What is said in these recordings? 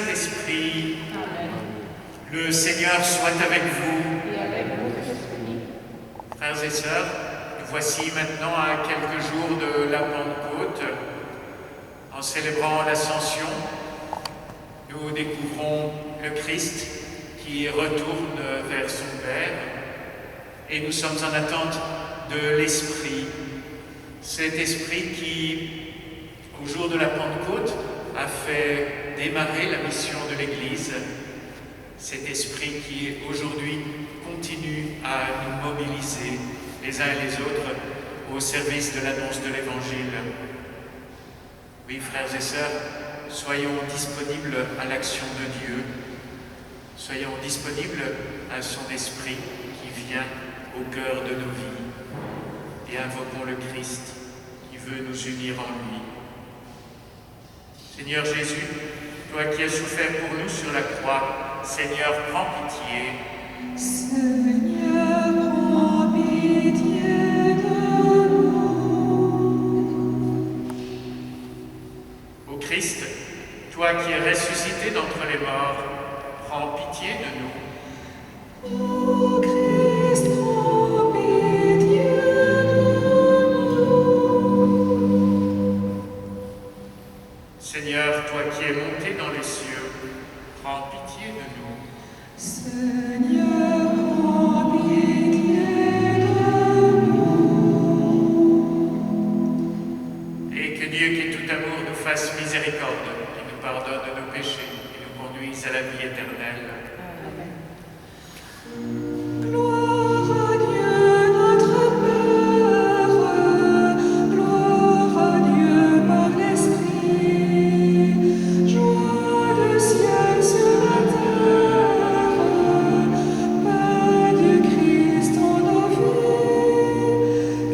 Saint-Esprit. Amen. Le Seigneur soit avec vous. Et avec votre esprit. Frères et sœurs, nous voici maintenant à quelques jours de la Pentecôte. En célébrant l'Ascension, nous découvrons le Christ qui retourne vers son Père et nous sommes en attente de l'Esprit. Cet Esprit qui, au jour de la Pentecôte, a fait démarrer la mission de l'Église. Cet Esprit qui, aujourd'hui, continue à nous mobiliser les uns et les autres au service de l'annonce de l'Évangile. Oui, frères et sœurs, soyons disponibles à l'action de Dieu. Soyons disponibles à son Esprit qui vient au cœur de nos vies. Et invoquons le Christ qui veut nous unir en lui. Seigneur Jésus, toi qui as souffert pour nous sur la croix, Seigneur, prends pitié. Seigneur, prends pitié de nous. Ô Christ, toi qui es ressuscité d'entre les morts, prends pitié de nous. Ô Christ, prends pitié de nous. Seigneur, toi qui es monté dans les cieux, prends pitié de nous. Seigneur, prends pitié de nous. Et que Dieu qui est tout amour nous fasse miséricorde, et nous pardonne nos péchés, et nous conduise à la vie éternelle. Gloire à Dieu notre Père, gloire à Dieu par l'Esprit, joie du ciel sur la terre, paix du Christ en nos vies,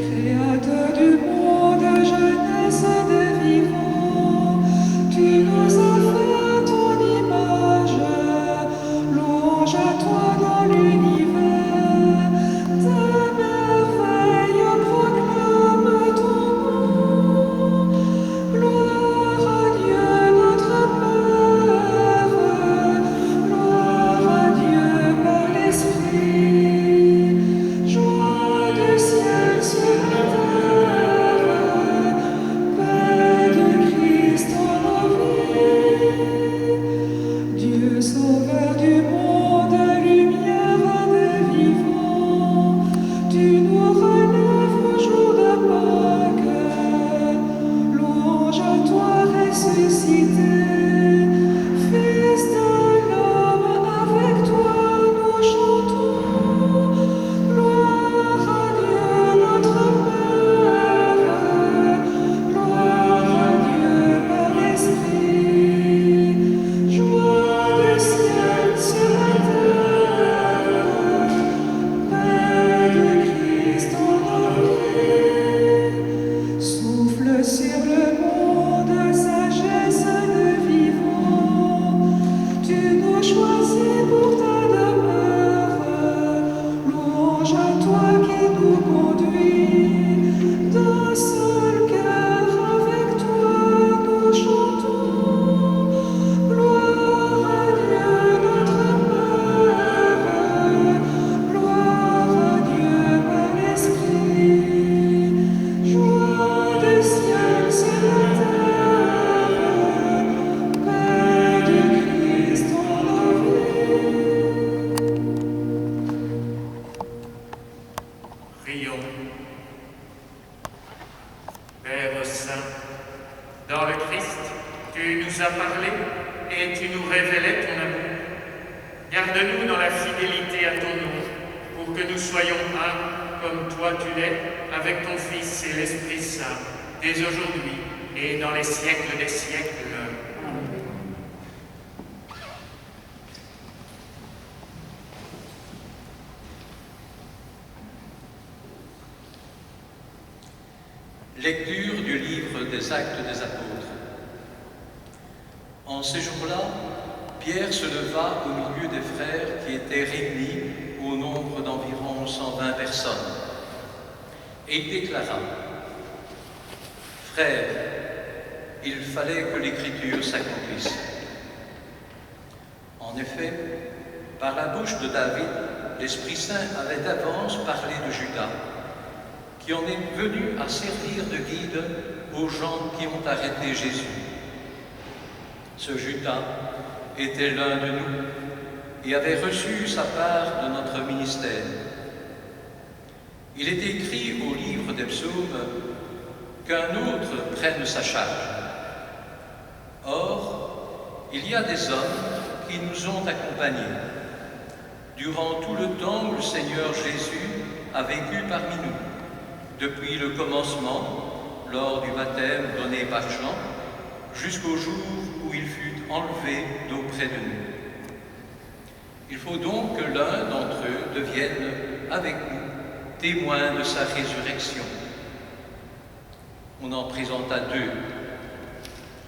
Créateur du monde, jeunesse des vivants, tu nous as fait ton image, louange à toi dans l'univers, tes merveilles proclament ton nom. Gloire à Dieu notre Père, gloire à Dieu par l'Esprit, joie du ciel sur la terre, paix du Christ en nos vies. Dieu sauveur du monde, lumière des vivants, tu nous relèves au jour de Pâques. Louange à toi ressuscité, Fils de l'homme, avec toi nous chantons. Gloire à Dieu notre Père, gloire à Dieu par l'Esprit, joie du ciel sur la terre, paix de Christ en nos vies. Souffle sur le monde, sagesse de vivants, tu nous choisis pour ta demeure. Louange à toi qui nous conduis, d'un seul cœur avec toi nous chantons. Gloire à Dieu notre Père, gloire à Dieu par l'Esprit, joie du ciel sur la terre, paix du Christ en nos vies. Prions. Père Saint, dans le Christ, tu nous as parlé et tu nous révélais ton amour. Garde-nous dans la fidélité à ton nom, pour que nous soyons un comme toi tu l'es, avec ton Fils et l'Esprit Saint, dès aujourd'hui et dans les siècles des siècles. Lecture du livre des Actes des Apôtres. En ces jours-là, Pierre se leva au milieu des frères qui étaient réunis au nombre d'environ 120 personnes. Et il déclara: Frères, il fallait que l'Écriture s'accomplisse. En effet, par la bouche de David, l'Esprit Saint avait d'avance parlé de Judas, qui en est venu à servir de guide aux gens qui ont arrêté Jésus. Ce Judas était l'un de nous et avait reçu sa part de notre ministère. Il est écrit au livre des psaumes qu'un autre prenne sa charge. Or, il y a des hommes qui nous ont accompagnés durant tout le temps où le Seigneur Jésus a vécu parmi nous, depuis le commencement, lors du baptême donné par Jean, jusqu'au jour où il fut enlevé d'auprès de nous. Il faut donc que l'un d'entre eux devienne avec nous témoin de sa résurrection. On en présenta deux.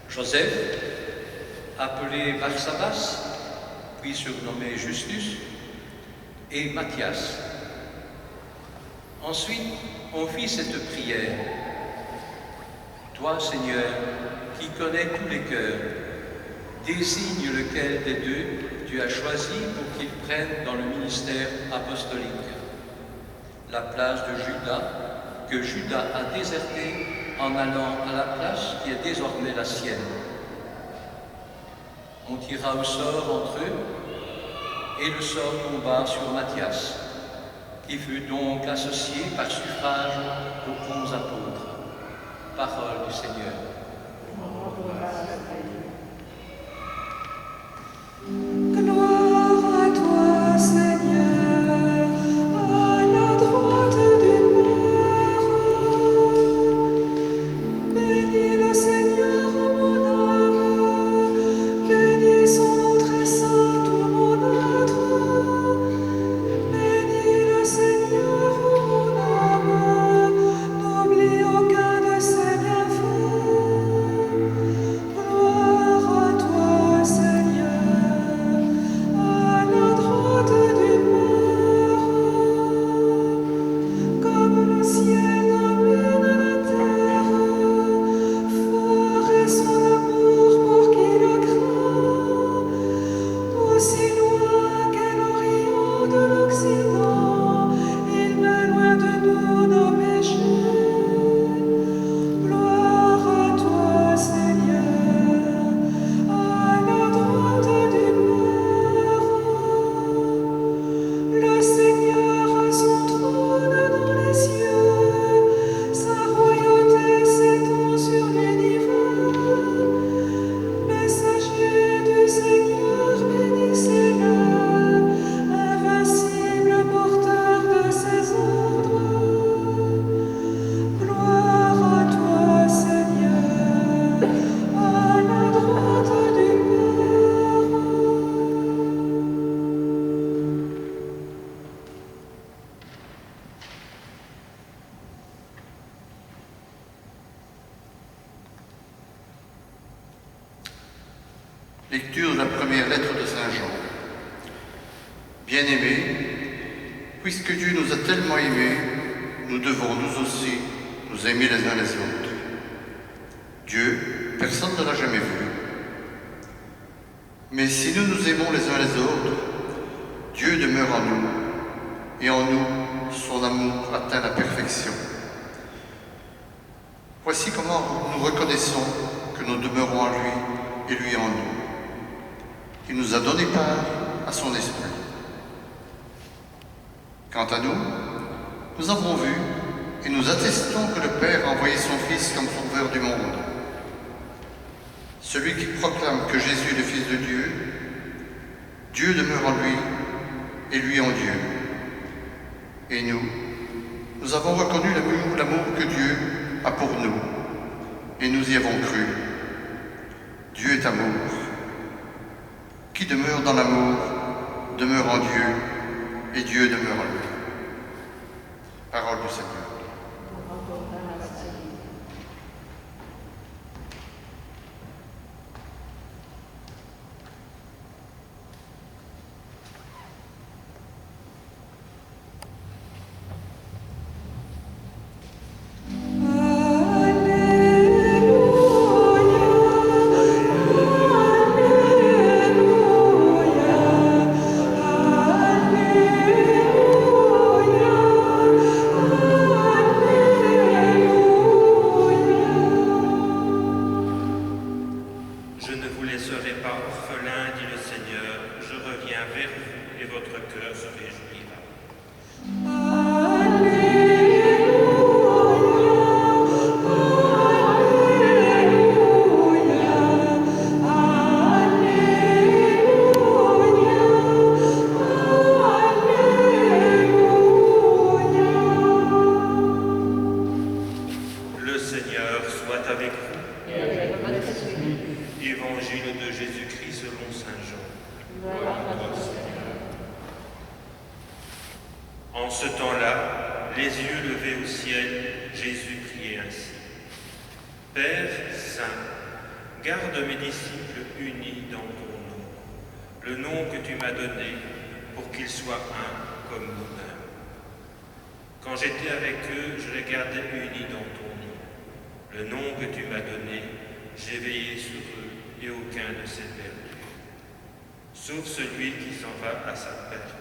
Joseph, appelé Barsabas, puis surnommé Justus, et Matthias. Ensuite, on fit cette prière. Toi, Seigneur, qui connais tous les cœurs, désigne lequel des deux tu as choisi pour qu'il prenne dans le ministère apostolique la place de Judas, que Judas a déserté en allant à la place qui est désormais la sienne. On tira au sort entre eux, et le sort tomba sur Matthias, qui fut donc associé par suffrage aux 11 apôtres. Parole du Seigneur. Gloire à toi, Seigneur, à la droite du Père. Bénis le Seigneur, mon âme, bénis son nom très saint, tout mon être. Bénis le Seigneur, mon âme, n'oublie aucun de ses bienfaits. Gloire à toi, Seigneur, à la droite du Père. Comme le ciel domine la terre, fort est son amour pour qui le craint. Aussi loin qu'est l'Orient de l'Occident, il met loin de nous nos péchés. Gloire à toi, Seigneur, à la droite du Père. Le Seigneur a son trône dans les cieux, sa royauté s'étend sur l'univers. Messager du Seigneur, bénissez-le, invincible porteur de ses ordres. Gloire à toi, Seigneur, à la droite du Père. Lecture de la première lettre de Saint Jean. Bien-aimés, puisque Dieu nous a tellement aimés, nous devons nous aussi nous aimer les uns les autres. Dieu, personne ne l'a jamais vu. Mais si nous nous aimons les uns les autres, Dieu demeure en nous, et en nous, son amour atteint la perfection. Voici comment nous reconnaissons que nous demeurons en lui et lui en nous. Il nous a donné part à son esprit. Quant à nous, nous avons vu et nous attestons que le Père a envoyé son Fils comme sauveur du monde. Celui qui proclame que Jésus est le Fils de Dieu, Dieu demeure en lui et lui en Dieu. Et nous avons reconnu l'amour que Dieu a pour nous et nous y avons cru. Dieu est amour. Qui demeure dans l'amour demeure en Dieu et Dieu demeure en lui. Parole du Seigneur. Alléluia, Alléluia. avec vous. Évangile de Jésus-Christ selon saint Jean. En ce temps-là, les yeux levés au ciel, Jésus priait ainsi. Père saint, garde mes disciples unis dans ton nom, le nom que tu m'as donné pour qu'ils soient un comme nous-mêmes. Quand j'étais avec eux, je les gardais unis dans ton nom. Le nom que tu m'as donné, j'ai veillé sur eux et aucun ne s'est perdu. Sauf celui qui s'en va à sa perte,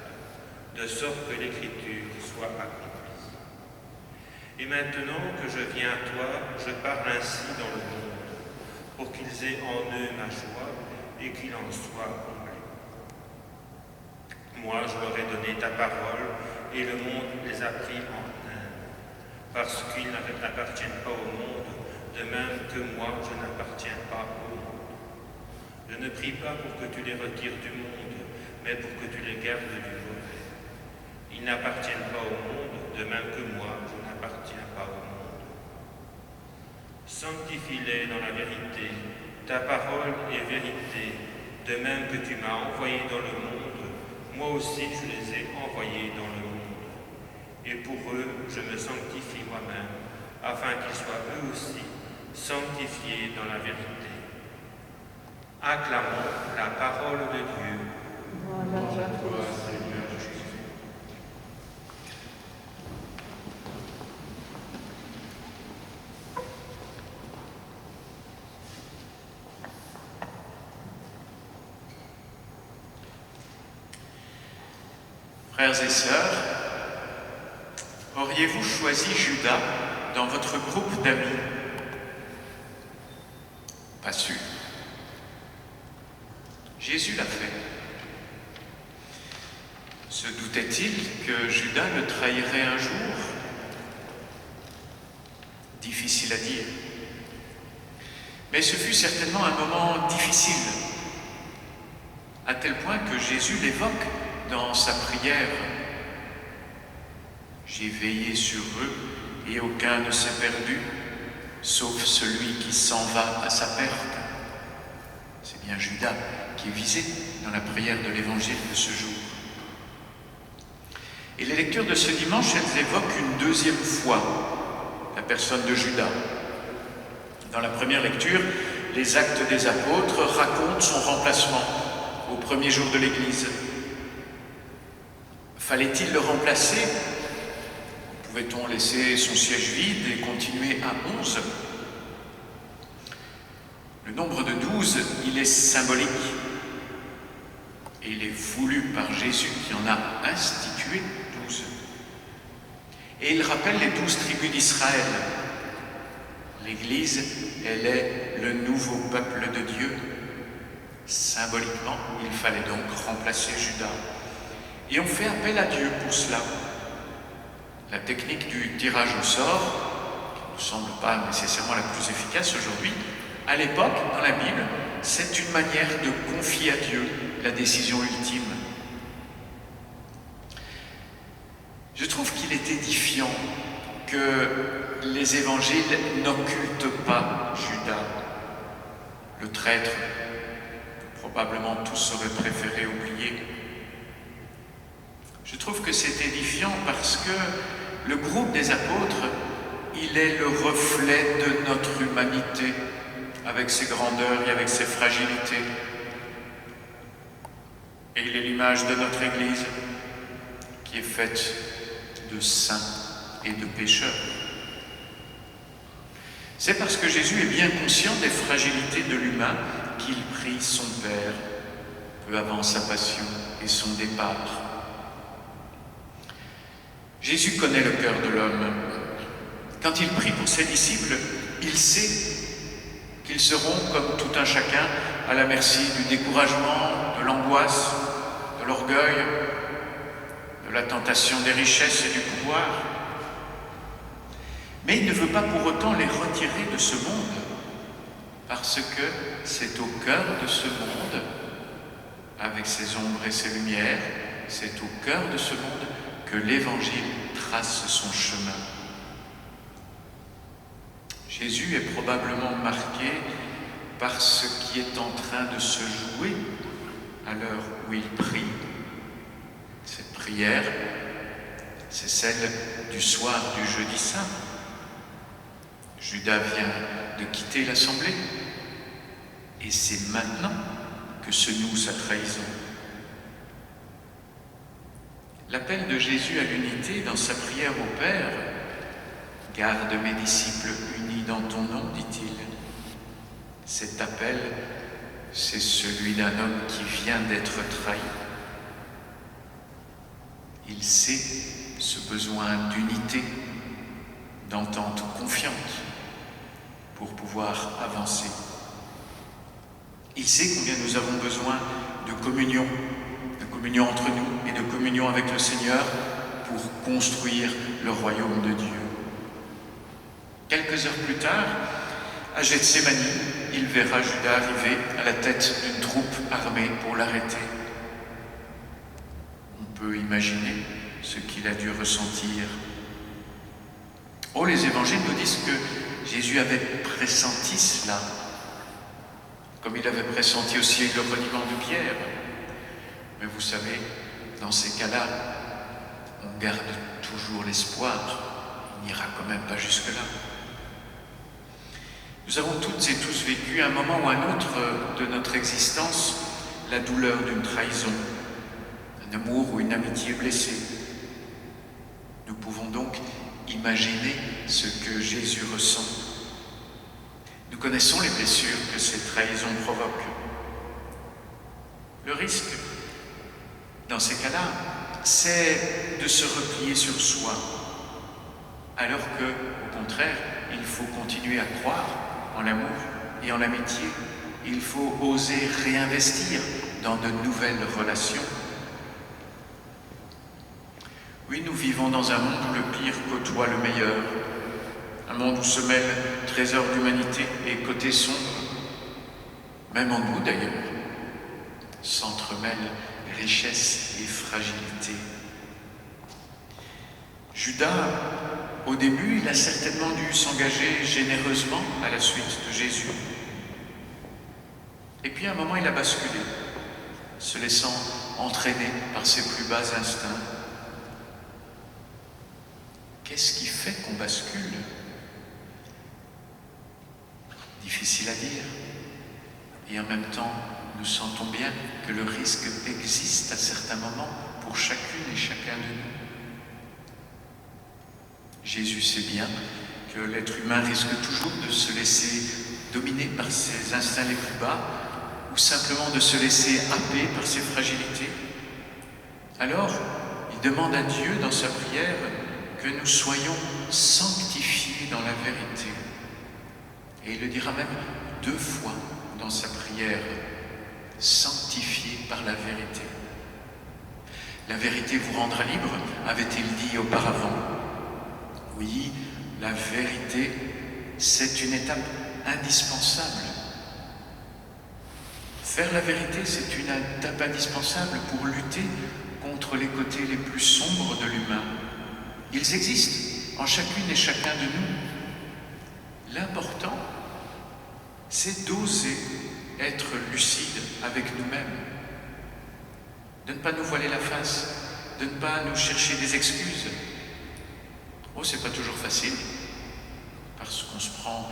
de sorte que l'écriture soit accomplie. Et maintenant que je viens à toi, je parle ainsi dans le monde, pour qu'ils aient en eux ma joie et qu'ils en soient comblés. Moi, je leur ai donné ta parole, et le monde les a pris en haine, parce qu'ils n'appartiennent pas au monde, de même que moi, je n'appartiens pas au monde. Je ne prie pas pour que tu les retires du monde, mais pour que tu les gardes du mauvais. Ils n'appartiennent pas au monde, de même que moi, je n'appartiens pas au monde. Sanctifie-les dans la vérité. Ta parole est vérité. De même que tu m'as envoyé dans le monde, moi aussi je les ai envoyés dans le monde. Et pour eux, je me sanctifie moi-même, afin qu'ils soient eux aussi sanctifiés dans la vérité. Acclamons la parole de Dieu. Frères et sœurs, auriez-vous choisi Judas dans votre groupe d'amis? Pas sûr. Jésus l'a fait. Se doutait-il que Judas le trahirait un jour? Difficile à dire. Mais ce fut certainement un moment difficile, à tel point que Jésus l'évoque dans sa prière. J'ai veillé sur eux et aucun ne s'est perdu, sauf celui qui s'en va à sa perte. C'est bien Judas qui est visé dans la prière de l'Évangile de ce jour. Et les lectures de ce dimanche, elles évoquent une deuxième fois la personne de Judas. Dans la première lecture, les Actes des Apôtres racontent son remplacement au premier jour de l'Église. Fallait-il le remplacer? Pouvait-on laisser son siège vide et continuer à 11? Le nombre de 12, il est symbolique. Et il est voulu par Jésus qui en a institué 12. Et il rappelle les 12 tribus d'Israël. L'Église, elle est le nouveau peuple de Dieu. Symboliquement, il fallait donc remplacer Judas. Et on fait appel à Dieu pour cela. La technique du tirage au sort, qui ne nous semble pas nécessairement la plus efficace aujourd'hui, à l'époque, dans la Bible, c'est une manière de confier à Dieu la décision ultime. Je trouve qu'il est édifiant que les évangiles n'occultent pas Judas, le traître que probablement tous auraient préféré oublier. Je trouve que c'est édifiant parce que le groupe des apôtres, il est le reflet de notre humanité, avec ses grandeurs et avec ses fragilités. Et il est l'image de notre Église, qui est faite de saints et de pécheurs. C'est parce que Jésus est bien conscient des fragilités de l'humain qu'il prie son Père peu avant sa passion et son départ. Jésus connaît le cœur de l'homme. Quand il prie pour ses disciples, il sait qu'ils seront, comme tout un chacun, à la merci du découragement, de l'angoisse, de l'orgueil, de la tentation des richesses et du pouvoir. Mais il ne veut pas pour autant les retirer de ce monde, parce que c'est au cœur de ce monde, avec ses ombres et ses lumières, c'est au cœur de ce monde que l'Évangile trace son chemin. Jésus est probablement marqué par ce qui est en train de se jouer à l'heure où il prie. Cette prière, c'est celle du soir du jeudi saint. Judas vient de quitter l'assemblée et c'est maintenant que se noue sa trahison. L'appel de Jésus à l'unité dans sa prière au Père, « Garde mes disciples unis dans ton nom », dit-il. Cet appel, c'est celui d'un homme qui vient d'être trahi. Il sait ce besoin d'unité, d'entente confiante pour pouvoir avancer. Il sait combien nous avons besoin de communion entre nous et de communion avec le Seigneur pour construire le royaume de Dieu. Quelques heures plus tard, à Gethsémani, il verra Judas arriver à la tête d'une troupe armée pour l'arrêter. On peut imaginer ce qu'il a dû ressentir. Oh, les évangiles nous disent que Jésus avait pressenti cela, comme il avait pressenti aussi le reniement de Pierre. Mais vous savez, dans ces cas-là, on garde toujours l'espoir. Il n'ira quand même pas jusque-là. Nous avons toutes et tous vécu à un moment ou à un autre de notre existence la douleur d'une trahison, un amour ou une amitié blessée. Nous pouvons donc imaginer ce que Jésus ressent. Nous connaissons les blessures que ces trahisons provoquent. Le risque, dans ces cas-là, c'est de se replier sur soi, alors que, au contraire, il faut continuer à croire en l'amour et en l'amitié. Il faut oser réinvestir dans de nouvelles relations. Oui, nous vivons dans un monde où le pire côtoie le meilleur, un monde où se mêlent trésors d'humanité et côté sombre. Même en nous, d'ailleurs, s'entremêlent richesse et fragilité. Judas, au début, il a certainement dû s'engager généreusement à la suite de Jésus. Et puis à un moment, il a basculé, se laissant entraîner par ses plus bas instincts. Qu'est-ce qui fait qu'on bascule? Difficile à dire. Et en même temps, nous sentons bien que le risque existe à certains moments pour chacune et chacun de nous. Jésus sait bien que l'être humain risque toujours de se laisser dominer par ses instincts les plus bas ou simplement de se laisser happer par ses fragilités. Alors, il demande à Dieu dans sa prière que nous soyons sanctifiés dans la vérité. Et il le dira même 2 fois dans sa prière, sanctifiés par la vérité. La vérité vous rendra libre, avait-il dit auparavant. Oui, la vérité, c'est une étape indispensable. Faire la vérité, c'est une étape indispensable pour lutter contre les côtés les plus sombres de l'humain. Ils existent en chacune et chacun de nous. L'important, c'est d'oser être lucide avec nous-mêmes, de ne pas nous voiler la face, de ne pas nous chercher des excuses. Oh, c'est pas toujours facile, parce qu'on se prend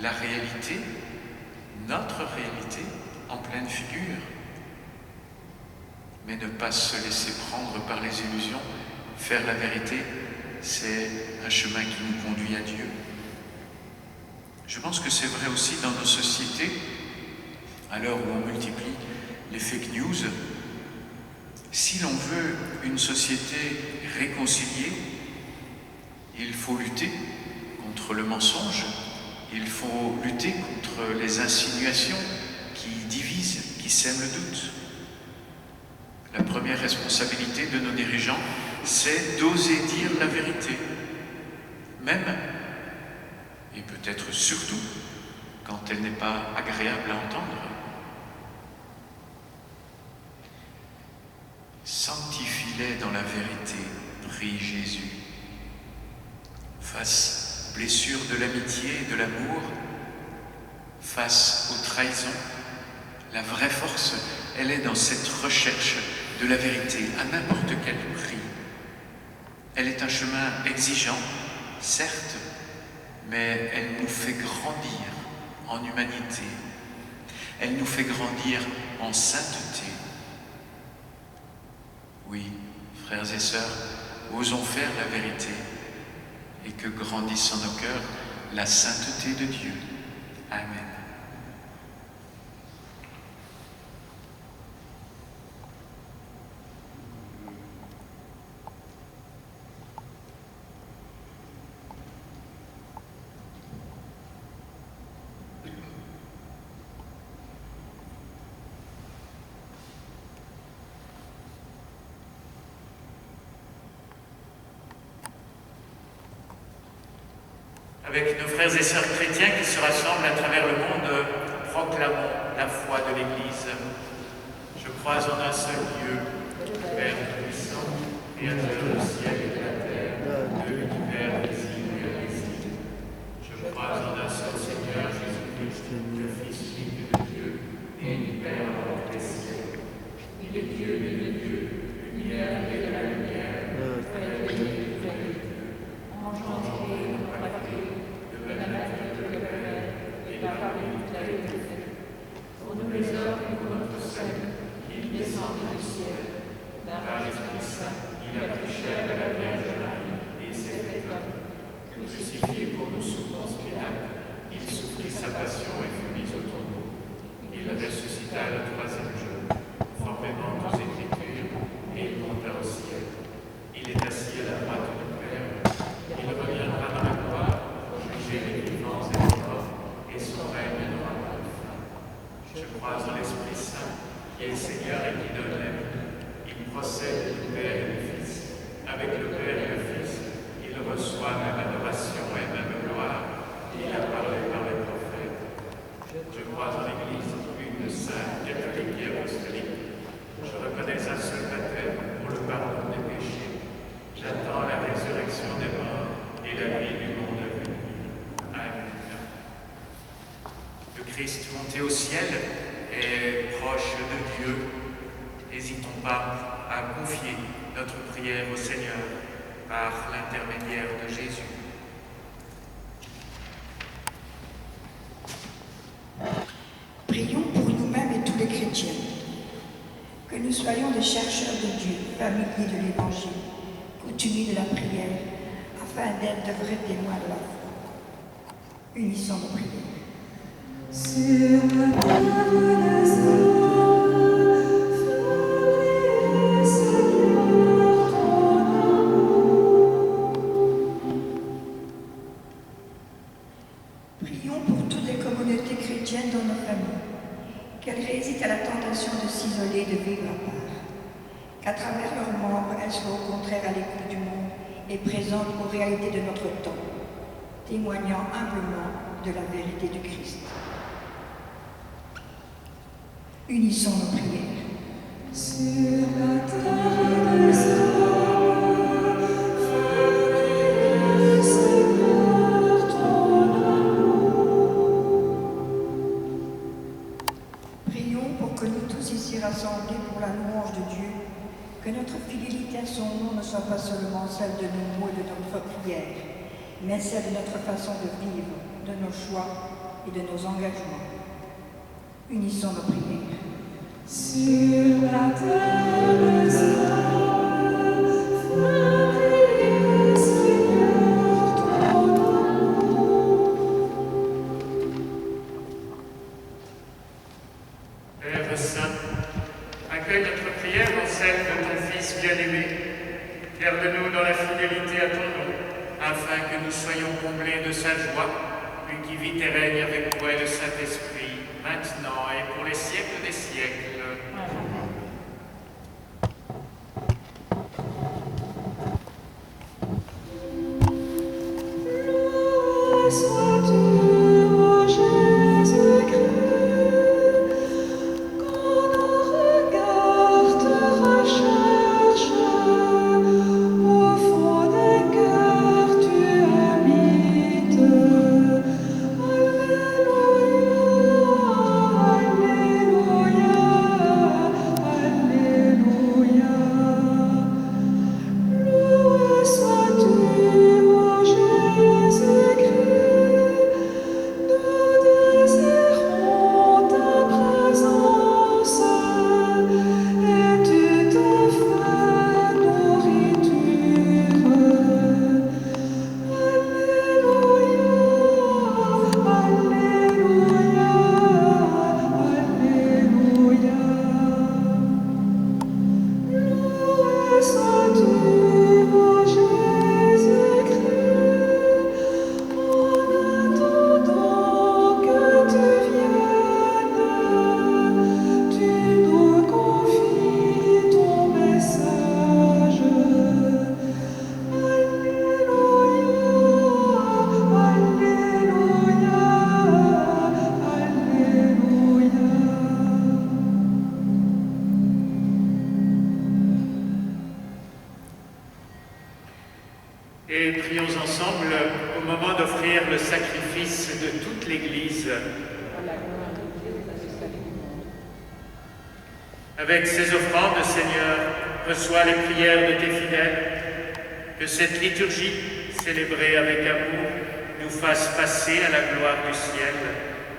la réalité, notre réalité, en pleine figure. Mais ne pas se laisser prendre par les illusions, faire la vérité, c'est un chemin qui nous conduit à Dieu. Je pense que c'est vrai aussi dans nos sociétés, à l'heure où on multiplie les fake news. Si l'on veut une société réconciliée, il faut lutter contre le mensonge, il faut lutter contre les insinuations qui divisent, qui sèment le doute. La première responsabilité de nos dirigeants, c'est d'oser dire la vérité, même, et peut-être surtout, quand elle n'est pas agréable à entendre. Sanctifie-les dans la vérité, prie Jésus. Face blessure de l'amitié et de l'amour face aux trahisons. La vraie force, elle est dans cette recherche de la vérité à n'importe quel prix. Elle est un chemin exigeant, certes, mais elle nous fait grandir en humanité. Elle nous fait grandir en sainteté. Oui, frères et sœurs, osons faire la vérité et que grandisse en nos cœurs la sainteté de Dieu. Amen. Avec nos frères et sœurs chrétiens qui se rassemblent à travers le monde, proclamons la foi de l'Église. Je crois en un seul Dieu, Père puissant, Créateur du ciel et de la terre, de l'univers visible et invisible. Je crois en un seul Seigneur Jésus-Christ, le Fils unique de Dieu, né du Père avant tous les siècles. Il est Dieu, né de Dieu, lumière et de la lumière, vrai et de Dieu, engendré et non pas créé, de la nature de Père, et par lui tout a été fait. Pour nous les hommes et pour notre salut, il descend du ciel. Par l'Esprit Saint, il a pris chair de la Vierge Marie et s'est fait homme. Crucifié pour nous sous Ponce Pilate, il souffrit sa passion et fut mis au tombeau. Il ressuscita le troisième jour, conformément aux Écritures, et il monta au ciel. Il est assis à la droite du Père. Il reviendra dans la gloire pour juger les vivants et les morts, et son règne n'aura pas de fin. Je crois en l'Esprit Saint, qui est Seigneur et qui donne la vie. Il procède du Père et du Fils. Avec le Père et le Fils, il reçoit même adoration et même gloire. Il a parlé par les prophètes. Je crois en l'Église, une sainte, catholique et apostolique. Je reconnais un seul baptême pour le pardon des péchés. J'attends la résurrection des morts et la vie du monde à venir. Amen. Le Christ monté au ciel est proche de Dieu. N'hésitons pas à confier notre prière au Seigneur par l'intermédiaire de Jésus. Prions pour nous-mêmes et tous les chrétiens, que nous soyons des chercheurs de Dieu, familiers de l'Évangile, coutumiers de la prière, afin d'être de vrais témoins de la foi. Unissons nos prières. Sur la terre des hommes, fais, Seigneur, ton amour. Prions pour toutes les communautés chrétiennes dans nos familles, qu'elles résident à la tentation de s'isoler, de vivre à part, qu'à travers leurs membres, elles soient au contraire à l'écoute du monde et présentes aux réalités de notre temps, témoignant humblement de la vérité du Christ. Unissons nos prières. Sur la terre des hommes, fais, Seigneur, ton amour. Prions pour que nous tous ici rassemblés pour la louange de Dieu, que notre fidélité à son nom ne soit pas seulement celle de nos mots et de notre prière, mais celle de notre façon de vivre, de nos choix et de nos engagements. Unissons nos prières. Sur la terre des hommes, fais, Seigneur, ton amour. Père Saint, accueille notre prière en celle de ton Fils bien-aimé. Garde-nous dans la fidélité à ton nom, afin que nous soyons comblés de sa joie, lui qui vit et règne avec toi et le Saint-Esprit, maintenant et pour les siècles des siècles. Loué sois-tu, ô Jésus-Christ, quand nos regards te recherchent, au fond des cœurs tu habites. l'Église. Avec ces offrandes, Seigneur, reçois les prières de tes fidèles. Que cette liturgie, célébrée avec amour, nous fasse passer à la gloire du ciel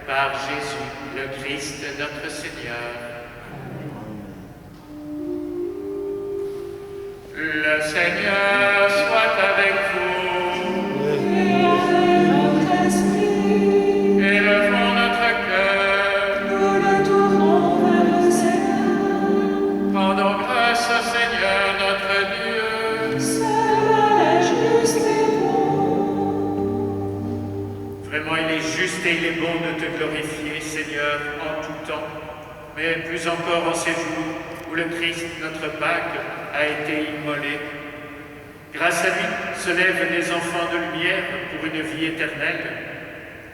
par Jésus, le Christ, notre Seigneur. Le Seigneur soit avec vous. Et avec votre esprit, Élevons notre cœur. nous le tournons vers le Seigneur. Rendons grâce au Seigneur notre Dieu. Cela est juste et bon. Vraiment, il est juste et il est bon de te glorifier, Seigneur, en tout temps, mais plus encore en ces jours où le Christ, notre Pâque, a été immolé. Grâce à lui se lèvent des enfants de lumière pour une vie éternelle,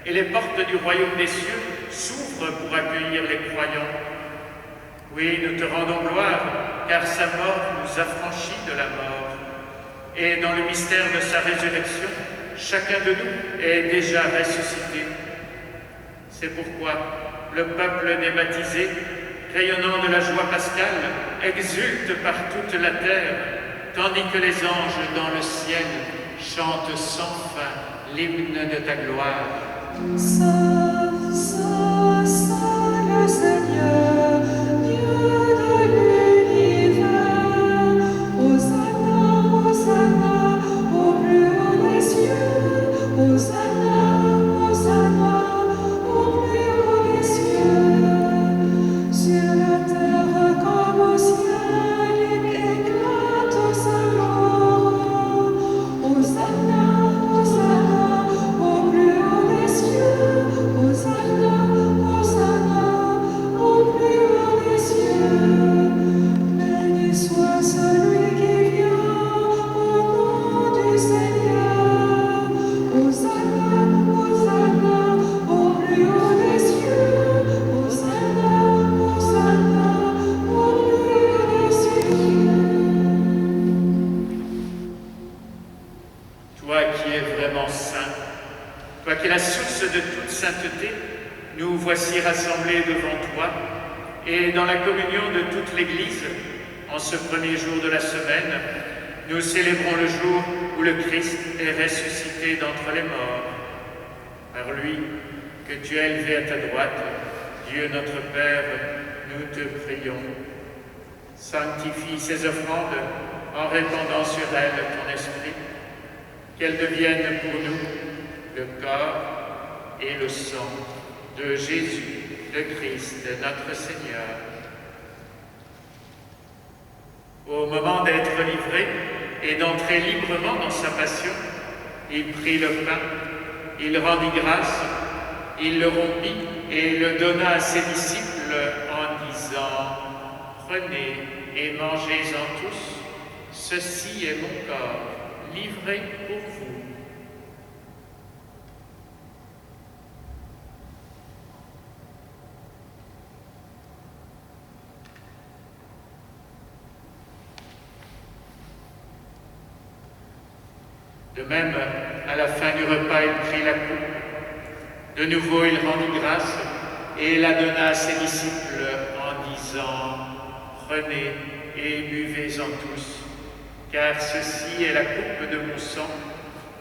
et les portes du royaume des cieux s'ouvrent pour accueillir les croyants. Oui, nous te rendons gloire, car sa mort nous affranchit de la mort. Et dans le mystère de sa résurrection, chacun de nous est déjà ressuscité. C'est pourquoi le peuple des baptisés, rayonnant de la joie pascale, exulte par toute la terre, tandis que les anges dans le ciel chantent sans fin l'hymne de ta gloire. Saint, saint, saint le Seigneur, Dieu de l'univers. Hosanna, Hosanna, au plus haut des cieux. Hosanna, Hosanna, au plus haut des cieux. Sur la terre comme au ciel, éclate sa gloire. Hosanna, Hosanna, au plus haut des cieux. Hosanna, Hosanna, au plus haut des cieux. Béni soit celui qui vient au nom du Seigneur. Hosanna, Hosanna, au plus haut des cieux. Hosanna, Hosanna, au plus haut des cieux. Toi qui es vraiment saint, toi qui es la source de toute sainteté, nous voici rassemblés devant toi et dans la communion de toute l'Église, en ce premier jour de la semaine, nous célébrons le jour où le Christ est ressuscité d'entre les morts. Par lui, que tu as élevé à ta droite, Dieu notre Père, nous te prions. Sanctifie ces offrandes en répandant sur elles ton esprit, qu'elles deviennent pour nous le corps et le sang de Jésus, le Christ, notre Seigneur. Au moment d'être livré et d'entrer librement dans sa passion, il prit le pain, il rendit grâce, il le rompit et le donna à ses disciples en disant « Prenez et mangez-en tous, ceci est mon corps, livré pour vous. » De même, à la fin du repas, il prit la coupe. De nouveau, il rendit grâce et la donna à ses disciples en disant « Prenez et buvez-en tous, car ceci est la coupe de mon sang,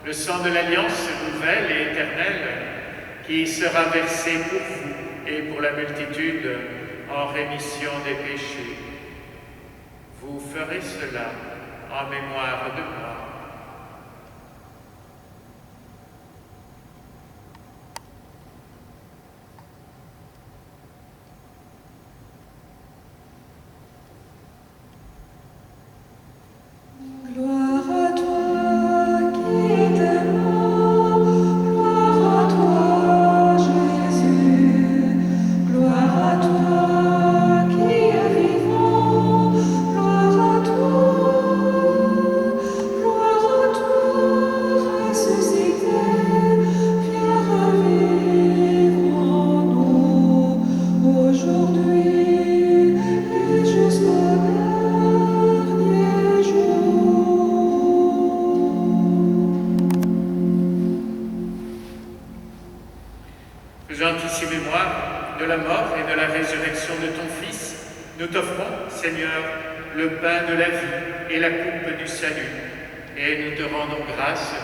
le sang de l'alliance nouvelle et éternelle, qui sera versé pour vous et pour la multitude en rémission des péchés. Vous ferez cela en mémoire de moi. » Gloire à toi qui es mort, gloire à toi Jésus, gloire à toi qui es vivant, gloire à toi ressuscité, viens revivre en nous aujourd'hui et jusqu'au dernier jour. Faisant ici mémoire de la mort et de la résurrection de ton Fils, nous t'offrons, Seigneur, le pain de la vie et la coupe du salut. Et nous te rendons grâce,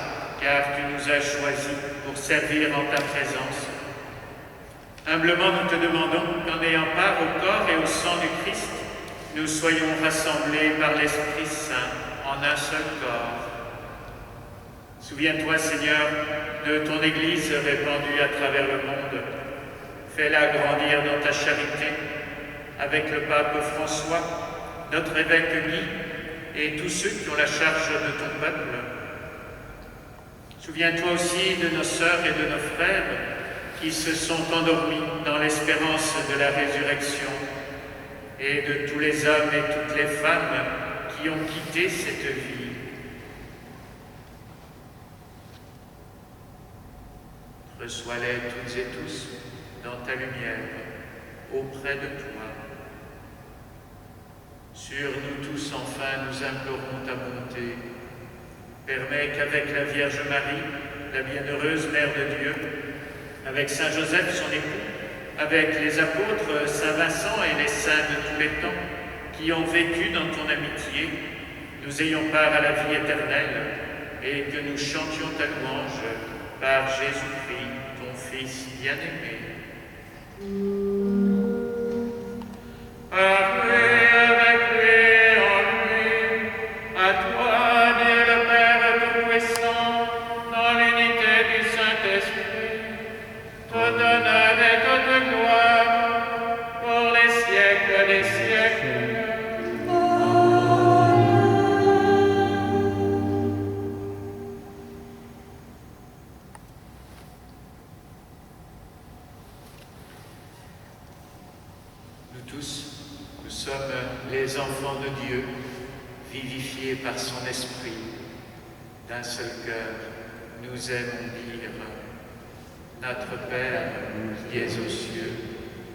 car tu nous as choisis pour servir en ta présence. Humblement, nous te demandons qu'en ayant part au corps et au sang du Christ, nous soyons rassemblés par l'Esprit Saint en un seul corps. Souviens-toi, Seigneur, de ton Église répandue à travers le monde. Fais-la grandir dans ta charité, avec le pape François, notre évêque Guy et tous ceux qui ont la charge de ton peuple. Souviens-toi aussi de nos sœurs et de nos frères qui se sont endormis dans l'espérance de la résurrection et de tous les hommes et toutes les femmes qui ont quitté cette vie. Reçois-les toutes et tous dans ta lumière, auprès de toi. Sur nous tous, enfin, nous implorons ta bonté. Permets qu'avec la Vierge Marie, la bienheureuse Mère de Dieu, avec Saint Joseph, son époux, avec les apôtres Saint Vincent et les saints de tous les temps, qui ont vécu dans ton amitié, nous ayons part à la vie éternelle et que nous chantions ta louange par Jésus-Christ, ton Fils bien-aimé. Nous sommes les enfants de Dieu, vivifiés par son esprit. D'un seul cœur, nous aimons dire « Notre Père, qui es aux cieux,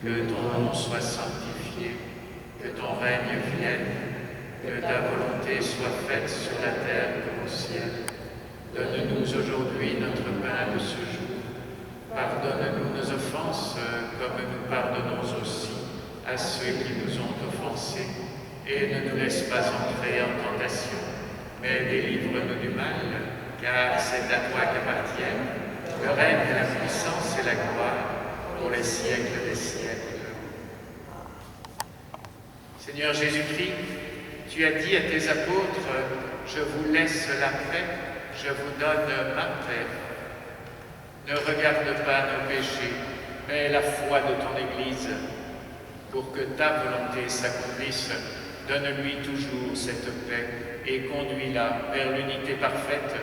que ton nom soit sanctifié, que ton règne vienne, que ta volonté soit faite sur la terre comme au ciel. Donne-nous aujourd'hui notre pain de ce jour. Pardonne-nous nos offenses, comme nous pardonnons aussi à ceux qui nous ont offensés, et ne nous laisse pas entrer en tentation, mais délivre-nous du mal, car c'est à toi qu'appartiennent le règne, la puissance et la gloire pour les siècles des siècles. Seigneur Jésus-Christ, tu as dit à tes apôtres, « Je vous laisse la paix, je vous donne ma paix. » Ne regarde pas nos péchés, mais la foi de ton Église. Pour que ta volonté s'accomplisse, donne-lui toujours cette paix et conduis-la vers l'unité parfaite,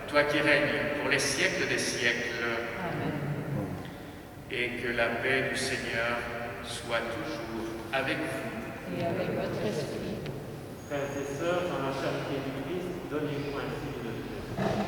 toi qui règnes pour les siècles des siècles. Amen. Et que la paix du Seigneur soit toujours avec vous. Et avec votre esprit. Frères et sœurs, dans la charité du Christ, donnez-vous un signe de paix.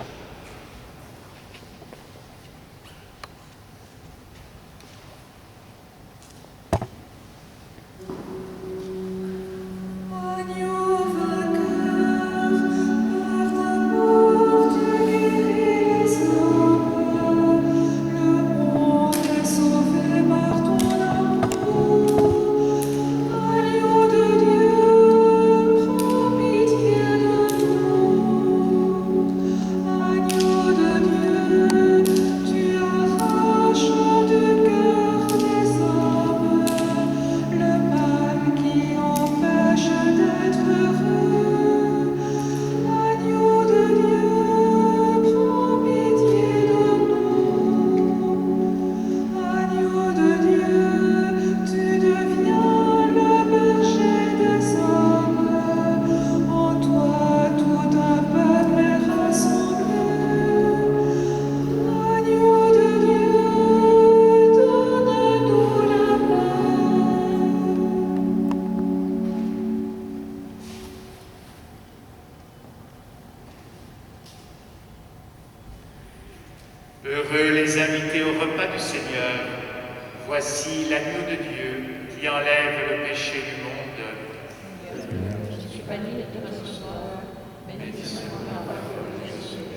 Heureux les invités au repas du Seigneur. Voici l'agneau de Dieu qui enlève le péché du monde. Je suis béni de te recevoir, béni sois la parole de Jésus.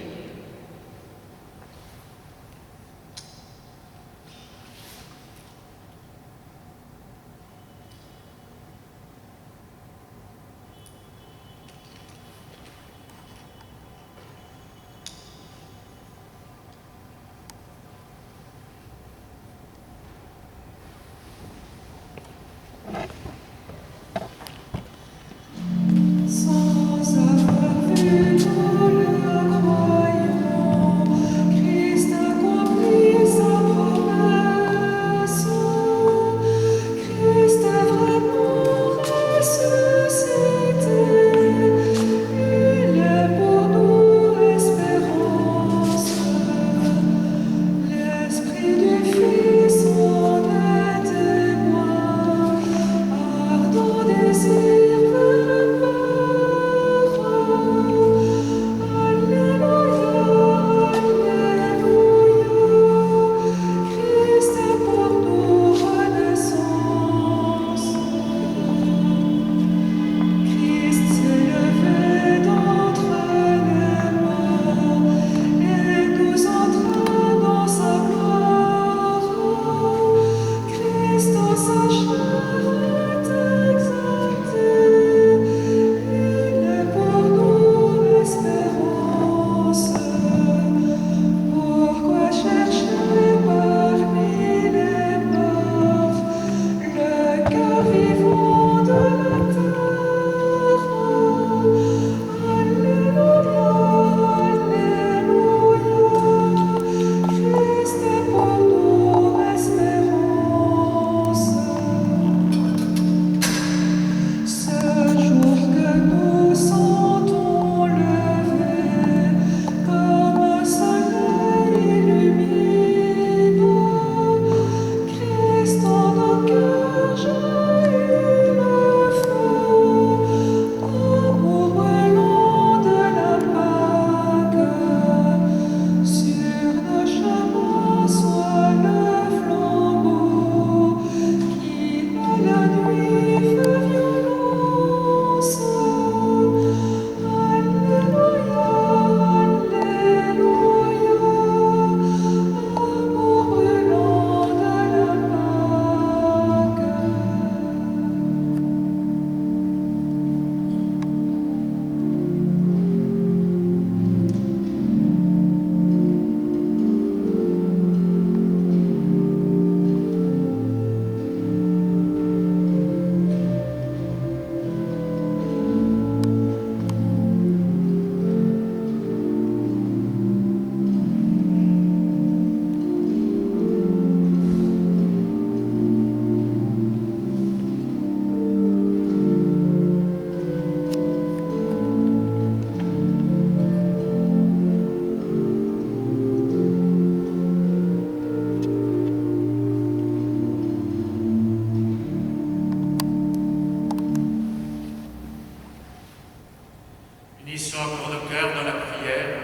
Unissons encore nos cœurs dans la prière.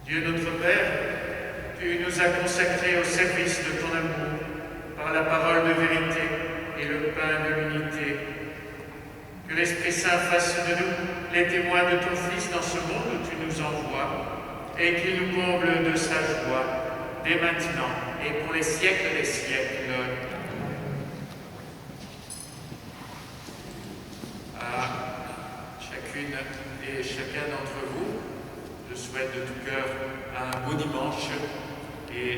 Dieu notre Père, tu nous as consacrés au service de ton amour par la parole de vérité et le pain de l'unité. Que l'Esprit Saint fasse de nous les témoins de ton Fils dans ce monde où tu nous envoies et qu'il nous comble de sa joie dès maintenant et pour les siècles des siècles. Chacune et chacun d'entre vous, je souhaite de tout cœur un beau dimanche et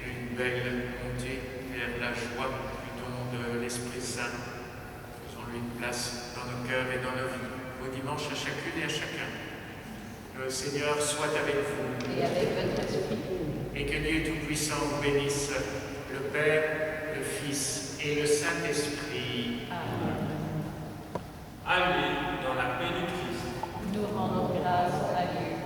une belle montée vers la joie du don de l'Esprit Saint. Faisons-lui une place dans nos cœurs et dans nos vies. Beau dimanche à chacune et à chacun. Le Seigneur soit avec vous. Et avec votre esprit. Et que Dieu Tout-Puissant vous bénisse, le Père, le Fils et le Saint-Esprit. Amen. Allez dans la paix du Christ. Nous rendons grâce à Dieu.